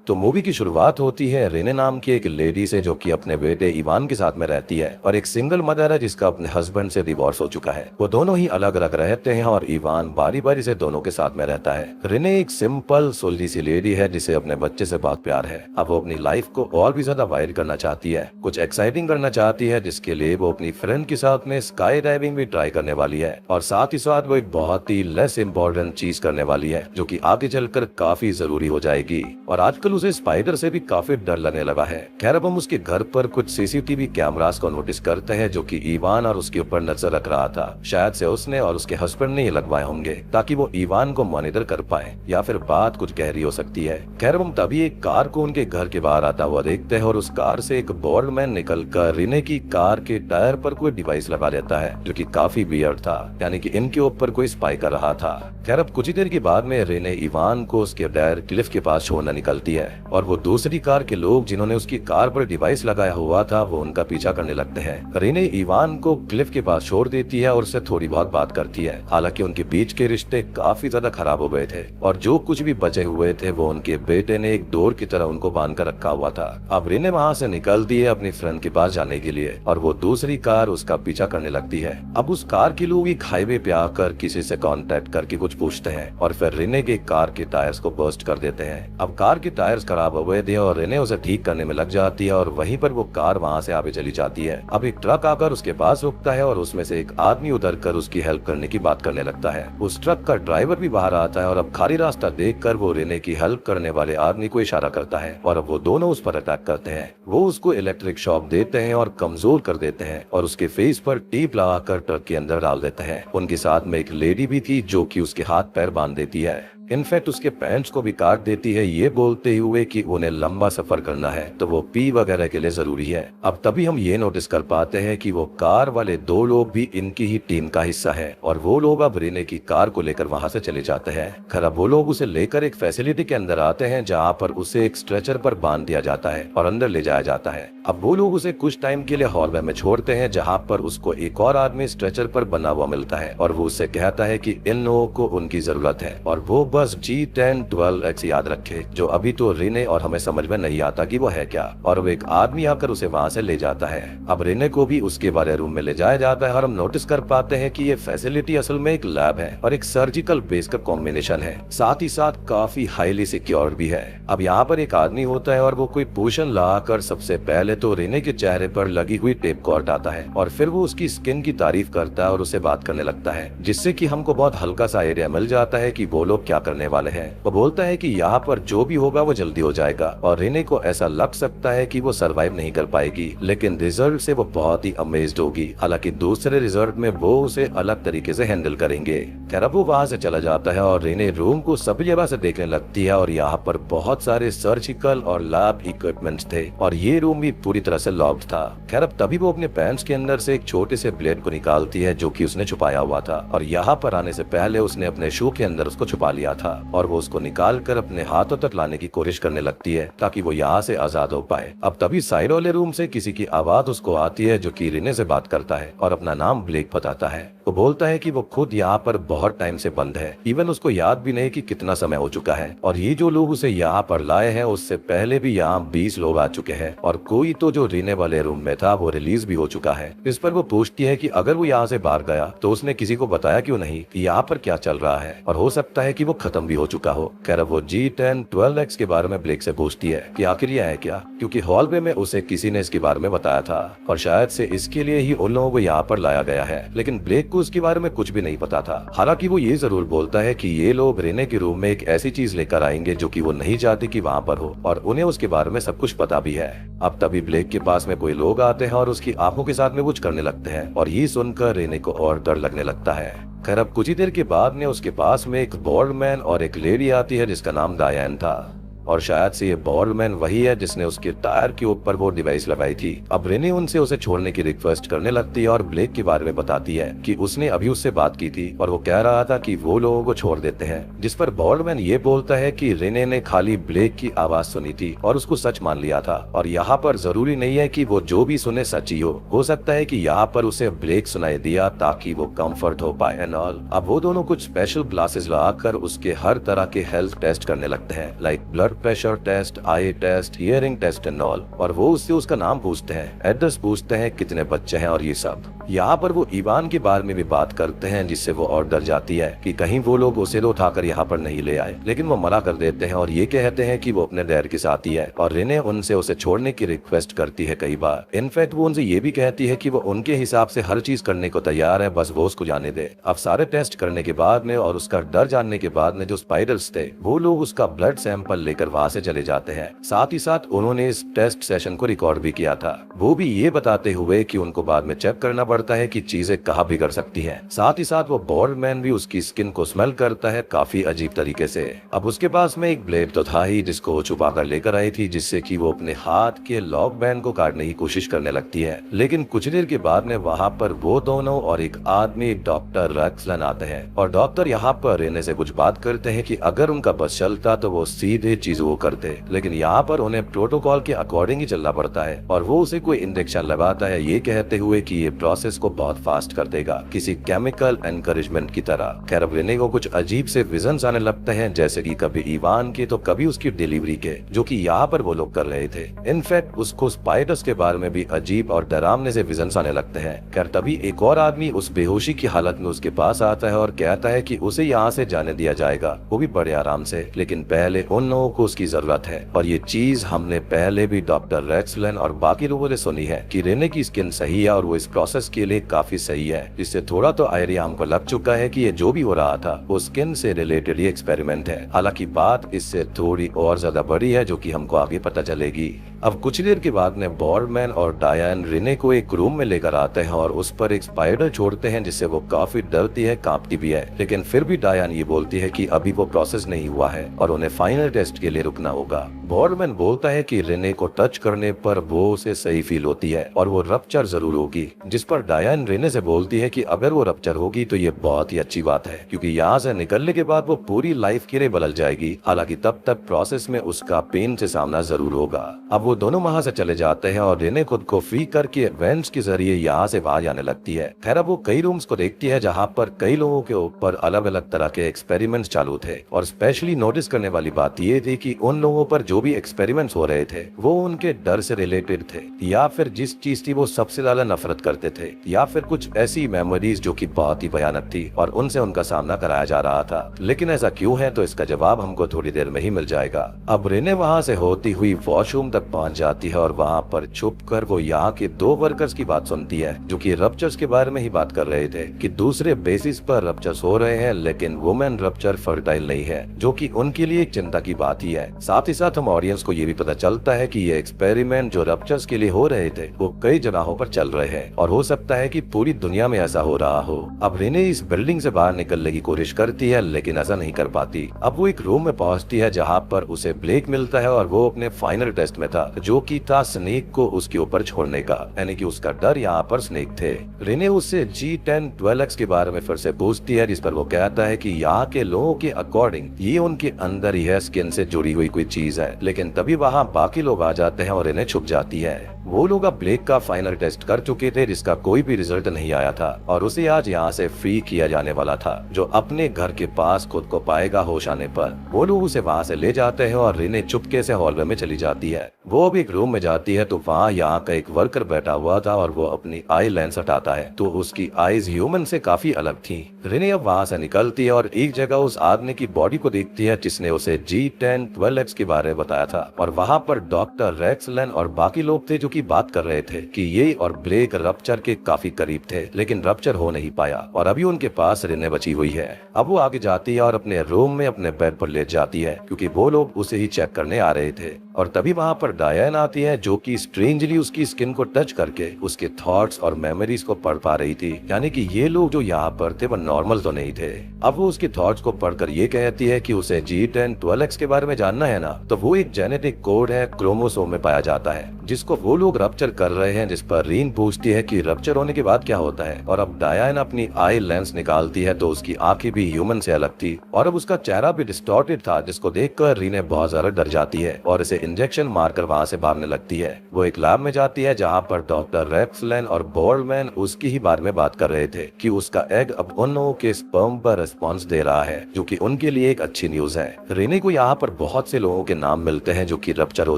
तो मूवी की शुरुआत होती है रेने नाम की एक लेडी से, जो कि अपने बेटे इवान के साथ में रहती है और एक सिंगल मदर है जिसका अपने हस्बैंड से डिवोर्स हो चुका है। वो दोनों ही अलग अलग रहते हैं और इवान बारी बारी से दोनों के साथ में रहता है। रेने एक सिंपल सोल्डी सी लेडी है जिसे अपने बच्चे से बहुत प्यार है। अब वो अपनी लाइफ को और भी ज्यादा वाइड करना चाहती है, कुछ एक्साइटिंग करना चाहती है, जिसके लिए वो अपनी फ्रेंड के साथ में स्काई डाइविंग भी ट्राई करने वाली है। और साथ ही साथ वो एक बहुत ही लेस इम्पोर्टेंट चीज करने वाली है जो कि आगे चलकर काफी जरूरी हो जाएगी। और आजकल उसे स्पाइडर से भी काफी डर लगने लगा है। खैर अब हम उसके घर पर कुछ सीसीटीवी कैमरास को नोटिस करते हैं जो कि इवान और उसके ऊपर नजर रख रहा था। शायद से उसने और उसके हस्बैंड ने ये लगवाए होंगे ताकि वो इवान को मॉनिटर कर पाए, या फिर बात कुछ गहरी हो सकती है। खैर हम तभी एक कार को उनके घर के बाहर आता हुआ देखते हैं और उस कार से एक बोल्डमैन निकलकर रिने की कार के टायर पर कोई डिवाइस लगा देता है जो कि काफी वियर्ड था, यानी कि इनके ऊपर कोई स्पाई कर रहा था। खैर अब कुछ ही देर के बाद में रिने इवान को उसके डैड क्लिफ के पास छोड़ना निकलती है और वो दूसरी कार के लोग जिन्होंने उसकी कार पर डिवाइस लगाया हुआ था वो उनका पीछा करने लगते हैं। रिने इवान को क्लिफ के पास छोड़ देती है और उससे थोड़ी बहुत बात करती है। हालांकि उनके बीच के रिश्ते काफी ज्यादा खराब हो गए थे और जो कुछ भी बचे हुए थे वो उनके बेटे ने एक डोर की तरह उनको बांध कर रखा हुआ था। अब रिने वहाँ से निकलती है अपनी फ्रेंड के पास जाने के लिए और वो दूसरी कार उसका पीछा करने लगती है। अब उस कार के लोग एक हाईवे पे आकर किसी से कांटेक्ट करके कुछ पूछते हैं और फिर रिने के कार के टायर्स को बर्स्ट कर देते हैं। अब कार के टायर्स खराब हो गए थे और रिने उसे ठीक करने में लग जाती है और वहीं पर वो कार वहाँ से आगे चली जाती है। अब एक ट्रक आकर उसके पास रुकता है और उसमें से एक आदमी उतर कर उसकी हेल्प करने की बात करने लगता है। उस ट्रक का ड्राइवर भी बाहर आता है और अब खाली रास्ता देखकर वो रिने की हेल्प करने वाले आदमी को इशारा करता है और अब वो दोनों उस पर अटैक करते हैं। वो उसको इलेक्ट्रिक शॉक देते हैं और कमजोर कर देते हैं और उसके फेस पर टेप लगाकर ट्रक के अंदर डाल देते हैं। उनके साथ में एक लेडी भी थी जो कि उसके हाथ पैर बांध देती है, इनफैक्ट उसके पैंट्स को भी काट देती है, ये बोलते हुए कि उन्हें लंबा सफर करना है तो वो पी वगैरह के लिए जरूरी है। अब तभी हम ये नोटिस कर पाते हैं कि वो कार वाले दो लोग भी इनकी ही टीम का हिस्सा है और वो लोग अब रिने की कार को लेकर वहाँ से चले जाते हैं। खैर वो लोग उसे लेकर एक फैसिलिटी के अंदर आते हैं जहाँ पर उसे एक स्ट्रेचर पर बांध दिया जाता है और अंदर ले जाया जाता है। अब वो लोग उसे कुछ टाइम के लिए हॉलवे में छोड़ते हैं जहाँ पर उसको एक और आदमी स्ट्रेचर पर बना हुआ मिलता है और वो उससे कहता है कि इन लोगों को उनकी जरूरत है और वो बस G10-12X याद रखे, जो अभी तो रिने और हमें समझ में नहीं आता कि वो है क्या। और वो एक आदमी आकर उसे वहाँ से ले जाता है। अब रिने को भी उसके वाले रूम में ले जाया जाता है और हम नोटिस कर पाते हैं कि ये फैसिलिटी असल में एक लैब है और एक सर्जिकल बेस का कॉम्बिनेशन है, साथ ही साथ काफी हाईली सिक्योर भी है। अब यहाँ पर एक आदमी होता है और वो कोई पोशन लाकर सबसे पहले तो रिने के चेहरे पर लगी हुई टेप को हटाता है और फिर वो उसकी स्किन की तारीफ करता है और उससे बात करने लगता है, जिससे कि हमको बहुत हल्का सा आइडिया मिल जाता है कि वो लोग क्या करने वाले हैं। वो बोलता है कि यहाँ पर जो भी होगा वो जल्दी हो जाएगा और रिने को ऐसा लग सकता है कि वो सरवाइव नहीं कर पाएगी, लेकिन रिजल्ट से वो बहुत ही अमेज्ड होगी। हालांकि दूसरे रिजल्ट में वो उसे अलग तरीके से हैंडल करेंगे। खैर अब वो वहाँ से चला जाता है और रिने रूम को सभी जगह से देखने लगती है और यहाँ पर बहुत सारे सर्जिकल और लैब इक्विपमेंट्स थे और ये रूम भी पूरी तरह से लॉक्ड था। खैर अब तभी वो अपने पैंट्स के अंदर से एक छोटे से ब्लेड को निकालती है जो कि उसने छुपाया हुआ था और यहाँ पर आने से पहले उसने अपने शू के अंदर उसको छुपा लिया था और वो उसको निकाल कर अपने हाथों तक लाने की कोशिश करने लगती है ताकि वो यहाँ से आजाद हो पाए। अब तभी साइड वाले रूम से किसी की आवाज उसको आती है जो कि रिने से बात करता है और अपना नाम ब्लेक बताता है। वो बोलता है कि वो खुद यहाँ पर बहुत टाइम से बंद है, इवन उसको याद भी नहीं कि कितना समय हो चुका है और ये जो लोग उसे यहाँ पर लाए हैं उससे पहले भी यहाँ 20 लोग आ चुके हैं और कोई तो जो रिने वाले रूम में था वो रिलीज भी हो चुका है। इस पर वो पूछती है कि अगर वो यहाँ से बाहर गया तो उसने किसी को बताया क्यों नहीं कि यहाँ पर क्या चल रहा है और हो सकता है कि वो खत्म भी हो चुका हो। खैर वो G10-12X के बारे में ब्लेक से पूछती है कि आखिर ये है क्या, क्योंकि हॉलवे में उसे किसी ने इसके बारे में बताया था और शायद से इसके लिए ही उन लोगों को यहाँ पर लाया गया है, लेकिन ब्लेक को उसके बारे में कुछ भी नहीं पता था। हालांकि वो ये जरूर बोलता है कि ये लोग रिने के रूम में एक ऐसी चीज लेकर आएंगे जो कि वो नहीं चाहते कि वहाँ पर हो और उन्हें उसके बारे में सब कुछ पता भी है। अब तभी ब्लेक के पास में कोई लोग आते हैं और उसकी आंखों के साथ में कुछ करने लगते हैं और ये सुनकर रिने को और डर लगने लगता है। खैर अब कुछ ही देर के बाद में उसके पास में एक बोल्डमैन और एक लेडी आती है जिसका नाम डायन था और शायद से ये बोल्डमैन वही है जिसने उसके टायर के ऊपर वो डिवाइस लगाई थी। अब रिने उनसे उसे छोड़ने की रिक्वेस्ट करने लगती है और ब्लेक के बारे में बताती है कि उसने अभी उससे बात की थी और वो कह रहा था कि वो लोगों को छोड़ देते हैं, जिस पर बोल्डमैन ये बोलता है कि रिने ने खाली ब्लेक की आवाज सुनी थी और उसको सच मान लिया था और यहाँ पर जरूरी नहीं है कि वो जो भी सुने सच ही हो सकता है कि यहाँ पर उसे ब्लेक सुनाई दिया ताकि वो कम्फर्ट हो पाए एंड ऑल। अब वो दोनों कुछ स्पेशल ग्लासेस लगाकर उसके हर तरह के हेल्थ टेस्ट करने लगते हैं, like blood pressure test, eye test, hearing test and all. और वो उससे उसका नाम पूछते हैं, एड्रेस पूछते हैं, कितने बच्चे हैं और ये सब। यहाँ पर वो इवान के बारे में भी बात करते हैं, जिससे वो और डर जाती है कि कहीं वो लोग उसे उठाकर यहाँ पर नहीं ले आए, लेकिन वो मना कर देते हैं और ये कहते हैं कि वो अपने डैड के साथ ही है। और रेने उनसे उसे छोड़ने की रिक्वेस्ट करती है कई बार। इनफैक्ट वो उनसे ये भी कहती है कि वो उनके हिसाब से हर चीज करने को तैयार है, बस वो उसको जाने दे। अब सारे टेस्ट करने के बाद में और उसका डर जानने के बाद में जो स्पाइडर्स थे वो लोग उसका ब्लड सैंपल लेकर वहाँ से चले जाते हैं। साथ ही साथ उन्होंने इस टेस्ट सेशन को रिकॉर्ड भी किया था, वो भी ये बताते हुए कि उनको बाद में चेक करना पड़ता है कि चीजें कहाँ बिगड़ सकती है। साथ ही साथ वो बॉर्डमैन भी उसकी स्किन को स्मेल करता है काफी अजीब तरीके से। अब उसके पास में एक ब्लेड तो था ही जिसको वो छुपा कर लेकर आई थी, जिससे कि वो अपने हाथ के लॉक बैंड को काटने की कोशिश करने लगती है। लेकिन कुछ देर के बाद में वहाँ पर वो दोनों और एक आदमी डॉक्टर रैक्सलन आते हैं और डॉक्टर यहाँ पर रेने से कुछ बात करते हैं कि अगर उनका बस चलता तो वो सीधे चीज वो करते, लेकिन यहाँ पर उन्हें प्रोटोकॉल के अकॉर्डिंग ही चलना पड़ता है। और वो उसे कोई इंजेक्शन लगाता है, ये कहते हुए कि ये प्रोसेस को बहुत फास्ट कर देगा, किसी केमिकल एनकरेजमेंट की तरह। खैर अब रेने को कुछ अजीब से विजन्स आने लगते हैं, जैसे कि कभी इवान के तो कभी उसकी डिलीवरी के, जो कि यहाँ पर वो लोग कर रहे थे। इनफैक्ट उसको स्पाइडर्स के बारे में भी अजीब और डरावने से विजन्स आने लगते हैं। खैर तभी एक और आदमी उस बेहोशी की हालत में उसके पास आता है और कहता है कि उसे यहाँ से जाने दिया जाएगा, वो भी बड़े आराम से, लेकिन पहले उन लोगों को उसकी जरूरत है। और ये चीज हमने पहले भी डॉक्टर रैक्सलन और बाकी लोगों ने सुनी है कि रेने की स्किन सही है और वो इस प्रोसेस के लिए काफी सही है, जिससे थोड़ा तो आइडिया हमको लग चुका है कि ये जो भी हो रहा था वो स्किन से रिलेटेड ही एक्सपेरिमेंट है। हालांकि बात इससे थोड़ी और ज्यादा बड़ी है, जो कि हमको आगे पता चलेगी। अब कुछ देर के बाद में बॉर्डमैन और डायन रेने को एक रूम में लेकर आते हैं और उस पर एक स्पाइडर छोड़ते हैं, जिससे वो काफी डरती है, कांपती भी है। लेकिन फिर भी डायन ये बोलती है कि अभी वो प्रोसेस नहीं हुआ है और उन्हें फाइनल टेस्ट के लिए रुकना होगा। बॉर्डमैन बोलता है कि रेने को टच करने पर वो उसे सही फील होती है और वो रप्चर जरूर होगी, जिस पर डायन रेने से बोलती है कि अगर वो रप्चर होगी तो ये बहुत ही अच्छी बात है, क्योंकि यहाँ से निकलने के बाद वो पूरी लाइफ के लिए बदल जाएगी। हालांकि तब तक प्रोसेस में उसका पेन से सामना जरूर होगा। अब वो दोनों वहाँ से चले जाते हैं और रेने खुद को फ्री करके वेंट्स के जरिए यहाँ से बाहर जाने लगती है। खैर अब वो कई रूम्स को देखती है जहाँ पर कई लोगों के ऊपर अलग अलग तरह के एक्सपेरिमेंट्स चालू थे। और स्पेशली नोटिस करने वाली बात ये थी कि उन लोगों पर जो भी एक्सपेरिमेंट्स हो रहे थे वो उनके डर से रिलेटेड थे, या फिर जिस चीज थी वो सबसे ज्यादा नफरत करते थे, या फिर कुछ ऐसी मेमोरीज जो कि बहुत ही भयानक थी और उनसे उनका सामना कराया जा रहा था। लेकिन ऐसा क्यों है, तो इसका जवाब हमको थोड़ी देर में ही मिल जाएगा। अब रेने वहाँ से होती हुई वॉशरूम तक पहुँच जाती है और वहाँ पर छुपकर वो यहाँ के दो वर्कर्स की बात सुनती है, जो कि रप्चर्स के बारे में ही बात कर रहे थे कि दूसरे बेसिस पर रप्चर्स हो रहे हैं, लेकिन वुमेन रप्चर फर्टाइल नहीं है, जो कि उनके लिए एक चिंता की बात ही है। साथ ही साथ हम ऑडियंस को ये भी पता चलता है कि ये एक्सपेरिमेंट जो रप्चर्स के लिए हो रहे थे वो कई जगहों पर चल रहे हैं और हो सकता है कि पूरी दुनिया में ऐसा हो रहा हो। अब रेने इस बिल्डिंग से बाहर निकलने की कोशिश करती है, लेकिन ऐसा नहीं कर पाती। अब वो एक रूम में पहुंचती है जहाँ पर उसे ब्लेक मिलता है और वो अपने फाइनल टेस्ट में था, जो कि था स्नेक को उसके ऊपर छोड़ने का, यानी कि उसका डर यहाँ पर स्नेक थे। रेने उससे G10-12X के बारे में फिर से पूछती है, जिस पर वो कहता है कि यहाँ के लोगों के अकॉर्डिंग ये उनके अंदर ही है, स्किन से जुड़ी हुई कोई चीज है। लेकिन तभी वहाँ बाकी लोग आ जाते हैं और इन्हें छुप जाती है। वो लोग अब ब्लेक का फाइनल टेस्ट कर चुके थे, जिसका कोई भी रिजल्ट नहीं आया था और उसे आज यहाँ से फ्री किया जाने वाला था, जो अपने घर के पास खुद को पाएगा होश आने पर। वो लोग उसे वहाँ से ले जाते हैं और रेने चुपके से हॉलवे में चली जाती है। वो अब एक रूम में जाती है तो वहाँ यहाँ का एक वर्कर बैठा हुआ था और वो अपनी आई लेंस हटाता है तो उसकी आईज ह्यूमन से काफी अलग थी। रेने अब वहाँ से निकलती है और एक जगह उस आदमी की बॉडी को देखती है जिसने उसे G10-12X के बारे में बताया था। और वहाँ पर डॉक्टर रैक्सलन और बाकी लोग थे जो की बात कर रहे थे कि ये और ब्लेक रप्चर के काफी करीब थे, लेकिन रप्चर हो नहीं पाया और अभी उनके पास रेने बची हुई है। अब वो आगे जाती है और अपने रूम में अपने बेड पर लेट जाती है, क्योंकि वो लोग उसे ही चेक करने आ रहे थे। और तभी वहाँ पर डायन आती है, जो कि स्ट्रेंजली उसकी स्किन को टच करके उसके थॉट्स और मेमोरीज को पढ़ पा रही थी, यानी कि ये लोग जो यहाँ पर थे वो नॉर्मल तो नहीं थे। अब वो उसके थॉट्स को पढ़कर ये कहती है कि उसे G10-12X के बारे में जानना है ना, तो वो एक जेनेटिक कोड है, क्रोमोसोम में पाया जाता है, जिसको वो लोग रप्चर कर रहे हैं। जिस पर रीन पूछती है कि रप्चर होने के बाद क्या होता है, और अब डायन अपनी आई लेंस निकालती है तो उसकी आंखें भी ह्यूमन से अलग थी और अब उसका चेहरा भी डिस्टॉर्टेड था, जिसको देखकर रीने बहुत ज्यादा डर जाती है और इसे इंजेक्शन मारकर वहाँ से भागने लगती है। वो एक लैब में जाती है जहाँ पर डॉक्टर रेक्सलैन और बोल्डमैन उसकी ही बारे में बात कर रहे थे कि उसका एग अब उन लोगों के स्पर्म पर रिस्पॉन्स दे रहा है, जो कि उनके लिए एक अच्छी न्यूज है। रेने को यहाँ पर बहुत से लोगों के नाम मिलते हैं जो कि रप्चर हो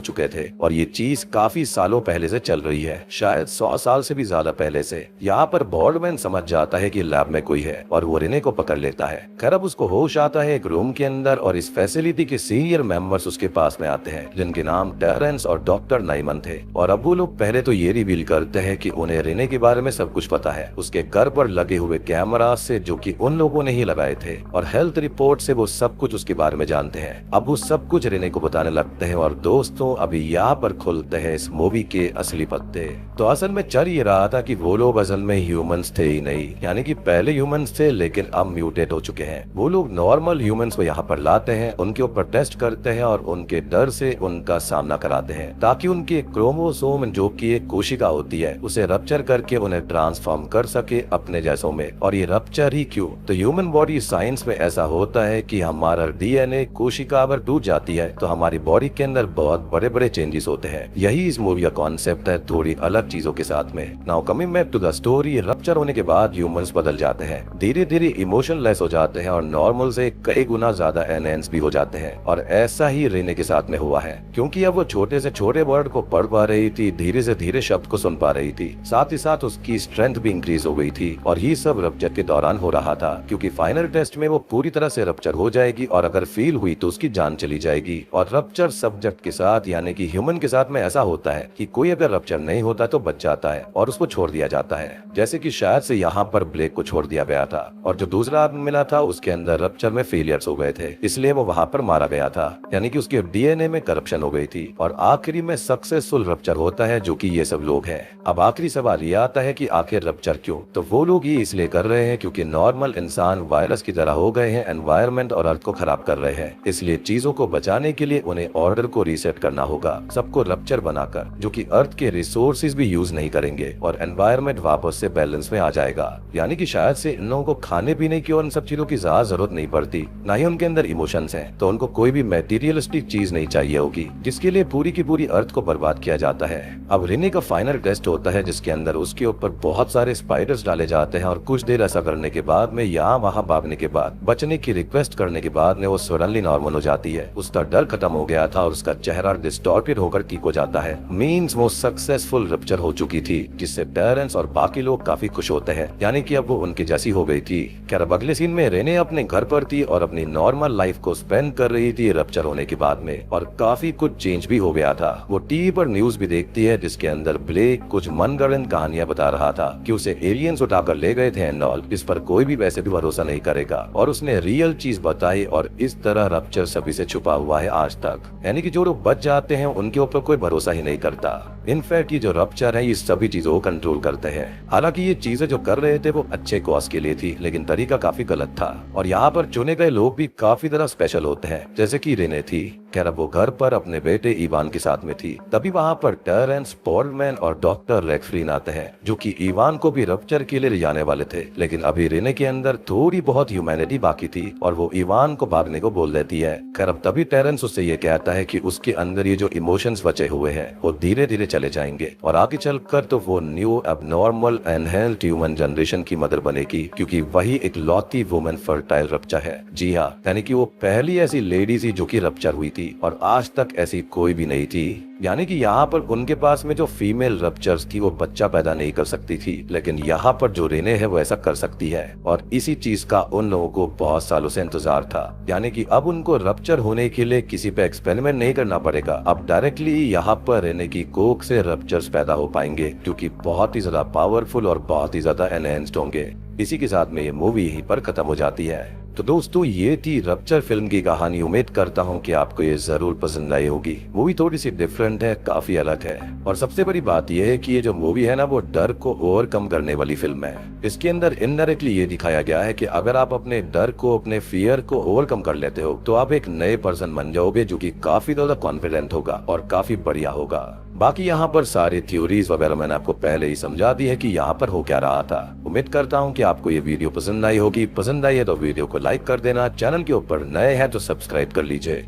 चुके थे और ये चीज काफी सालों पहले से चल रही है, शायद 100 साल से भी ज्यादा पहले से। यहाँ पर बोल्डमैन समझ जाता है कि लैब में कोई है और वो रेने को पकड़ लेता है। खैर अब उसको होश आता है एक रूम के अंदर और इस फैसिलिटी के सीनियर मेंबर्स उसके पास में आते हैं जिनके नाम टेरेंस और डॉक्टर नाइमन थे। और अब वो लोग पहले तो ये रिवील करते हैं कि उन्हें रेने के बारे में सब कुछ पता है, उसके घर पर लगे हुए कैमरा से जो कि उन लोगों ने ही लगाए थे, और हेल्थ रिपोर्ट से वो सब कुछ उसके बारे में जानते हैं। अब वो सब कुछ रेने को बताने लगते हैं और दोस्तों अभी यहाँ पर खुलते हैं इस मूवी के असली पत्ते। तो असल में चल ये रहा था कि वो लोग असल में ह्यूमंस थे ही नहीं, यानी कि पहले ह्यूमंस थे लेकिन अब म्यूटेट हो चुके हैं। वो लोग नॉर्मल ह्यूमंस को यहाँ पर लाते हैं, उनके ऊपर टेस्ट करते हैं और उनके डर से उनका सामना कराते हैं ताकि उनके क्रोमोसोम जो की एक कोशिका होती है उसे रप्चर करके उन्हें ट्रांसफॉर्म कर सके अपने जैसों में। और ये रप्चर ही क्यों? तो ह्यूमन बॉडी साइंस में ऐसा होता है कि हमारा डीएनए कोशिका अगर टूट जाती है तो हमारी बॉडी के अंदर बहुत बड़े बड़े चेंजेस होते हैं। यही इस मूवी का कॉन्सेप्ट है, थोड़ी अलग चीजों के साथ में। Now coming back to the story, rupture होने के बाद ह्यूमंस बदल जाते हैं, धीरे धीरे इमोशनलेस हो जाते हैं और नॉर्मल से कई गुना ज्यादा एनहेंस भी हो जाते हैं। और ऐसा ही रेने के साथ में हुआ है, क्योंकि अब वो छोटे से छोटे वर्ड को पढ़ पा रही थी, धीरे से धीरे शब्द को सुन पा रही थी, साथ ही साथ उसकी स्ट्रेंथ भी इंक्रीज हो गई थी। और ये सब रप्चर के दौरान हो रहा था, क्योंकि फाइनल टेस्ट में वो पूरी तरह से रप्चर हो जाएगी और अगर फेल हुई तो उसकी जान चली जाएगी। और रप्चर सब्जेक्ट के साथ यानी कि ह्यूमन के साथ में ऐसा होता है कि कोई अगर रप्चर नहीं होता तो बच जाता है और उसको छोड़ दिया जाता है, जैसे कि शायद से यहाँ पर ब्लेक को छोड़ दिया गया था और जो दूसरा आदमी मिला था उसके अंदर रप्चर में फेलियर्स हो गए थे, इसलिए वो वहाँ पर मारा गया था, यानी कि उसके डीएनए में करप्शन हो गई थी। और आखिरी में सक्सेसफुल रप्चर होता है जो कि ये सब लोग हैं। अब आखिरी सवाल ये आता है कि आखिर रप्चर क्यों? तो वो लोग ये इसलिए कर रहे हैं क्योंकि नॉर्मल इंसान वायरस की तरह हो गए हैं, एनवायरनमेंट और अर्थ को खराब कर रहे हैं, इसलिए चीजों को बचाने के लिए उन्हें ऑर्डर को रीसेट करना होगा, सबको रप्चर बनाकर, जो कि अर्थ के रिसोर्सेज भी यूज नहीं करेंगे और एनवायरनमेंट वापस से बैलेंस में आ जाएगा। यानी कि शायद से इन लोगों को खाने पीने की और इन सब चीजों की ज्यादा जरूरत नहीं पड़ती, ना ही उनके अंदर इमोशंस हैं, तो उनको कोई भी मटेरियलिस्टिक चीज नहीं चाहिए होगी जिसके लिए पूरी की पूरी अर्थ को बर्बाद किया जाता है। अब रेने का फाइनल टेस्ट होता है जिसके अंदर उसके ऊपर बहुत सारे स्पाइडर्स डाले जाते हैं और कुछ देर ऐसा करने के बाद में यहाँ वहाँ भागने के बाद बचने की रिक्वेस्ट करने के बाद में वो सडनली नॉर्मल हो जाती है। उसका डर खत्म हो गया था और उसका चेहरा डिस्टॉर्टेड होकर ठीक हो जाता है। मींस वो सक्सेसफुल रप्चर हो चुकी थी, जिससे पेरेंट्स और बाकी लोग काफी खुश होते हैं, यानी कि अब वो उनकी जैसी हो गई थी। खैर अब अगले सीन में रेने अपने घर पर थी और अपनी नॉर्मल लाइफ को स्पेंड कर रही थी रप्चर होने के बाद में, और काफी कुछ चेंज भी हो गया था। वो टीवी पर न्यूज भी देखती है जिसके अंदर ब्लेक कुछ मनगढ़ंत कहानियां बता रहा था कि उसे एलियंस उठाकर ले गए थे एंड ऑल, जिस पर कोई भी वैसे भी भरोसा नहीं करेगा, और उसने रियल चीज बताई और इस तरह रप्चर सभी से छुपा हुआ है आज तक। यानी कि जो लोग बच जाते हैं उनके ऊपर कोई भरोसा ही नहीं करता। इनफैक्ट ये जो रप्चर है ये सभी चीजों को कंट्रोल करते हैं। हालांकि ये चीजें जो कर रहे थे वो अच्छे कॉज के लिए थी, लेकिन तरीका काफी गलत था। और यहाँ पर चुने गए लोग भी काफी तरह स्पेशल होते हैं, जैसे कि रेने थी। खैर अब वो घर पर अपने बेटे इवान के साथ में थी, तभी वहाँ पर टेरेंस, बोल्डमैन और डॉक्टर रेक्सलिन आते हैं, जो कि इवान को भी रप्चर के लिए ले जाने वाले थे। लेकिन अभी रेने के अंदर थोड़ी बहुत ह्यूमैनिटी बाकी थी और वो इवान को भागने को बोल देती है। खैर अब तभी टेरेंस उससे ये कहता है कि उसके अंदर ये जो इमोशंस बचे हुए हैं वो धीरे धीरे चले जाएंगे और आगे चलकर तो वो न्यू एबनॉर्मल एनहेल्ड ह्यूमन जनरेशन की मदर बनेगी, क्योंकि वही एक लौती वुमेन फर्टाइल रप्चर है। जी हाँ, यानी कि वो पहली ऐसी लेडी थी जो कि रप्चर हुई थी और आज तक ऐसी कोई भी नहीं थी। यानी कि यहाँ पर उनके पास में जो फीमेल रप्चर्स थी वो बच्चा पैदा नहीं कर सकती थी, लेकिन यहाँ पर जो रेने है वो ऐसा कर सकती है, और इसी चीज का उन लोगों को बहुत सालों से इंतजार था। यानी कि अब उनको रप्चर होने के लिए किसी पे एक्सपेरिमेंट नहीं करना पड़ेगा, अब डायरेक्टली यहाँ पर रेने की कोख से रप्चर्स पैदा हो पाएंगे, जो कि बहुत ही ज्यादा पावरफुल और बहुत ही ज्यादा एनहेंस्ड होंगे। इसी के साथ में ये मूवी यहीं पर खत्म हो जाती है। तो दोस्तों ये थी रप्चर फिल्म की कहानी। उम्मीद करता हूँ कि आपको ये जरूर पसंद आई होगी। मूवी थोड़ी सी डिफरेंट है, काफी अलग है, और सबसे बड़ी बात यह है कि ये जो मूवी है ना वो डर को ओवरकम करने वाली फिल्म है। इसके अंदर इनडायरेक्टली ये दिखाया गया है कि अगर आप अपने डर को, अपने फियर को ओवरकम कर लेते हो तो आप एक नए पर्सन बन जाओगे, जो कि काफी ज्यादा कॉन्फिडेंट होगा और काफी बढ़िया होगा। बाकी यहाँ पर सारी थ्योरीज वगैरह मैंने आपको पहले ही समझा दी है कि यहाँ पर हो क्या रहा था। उम्मीद करता हूँ कि आपको ये वीडियो पसंद आई होगी। पसंद आई है तो वीडियो को लाइक कर देना, चैनल के ऊपर नए हैं तो सब्सक्राइब कर लीजिए।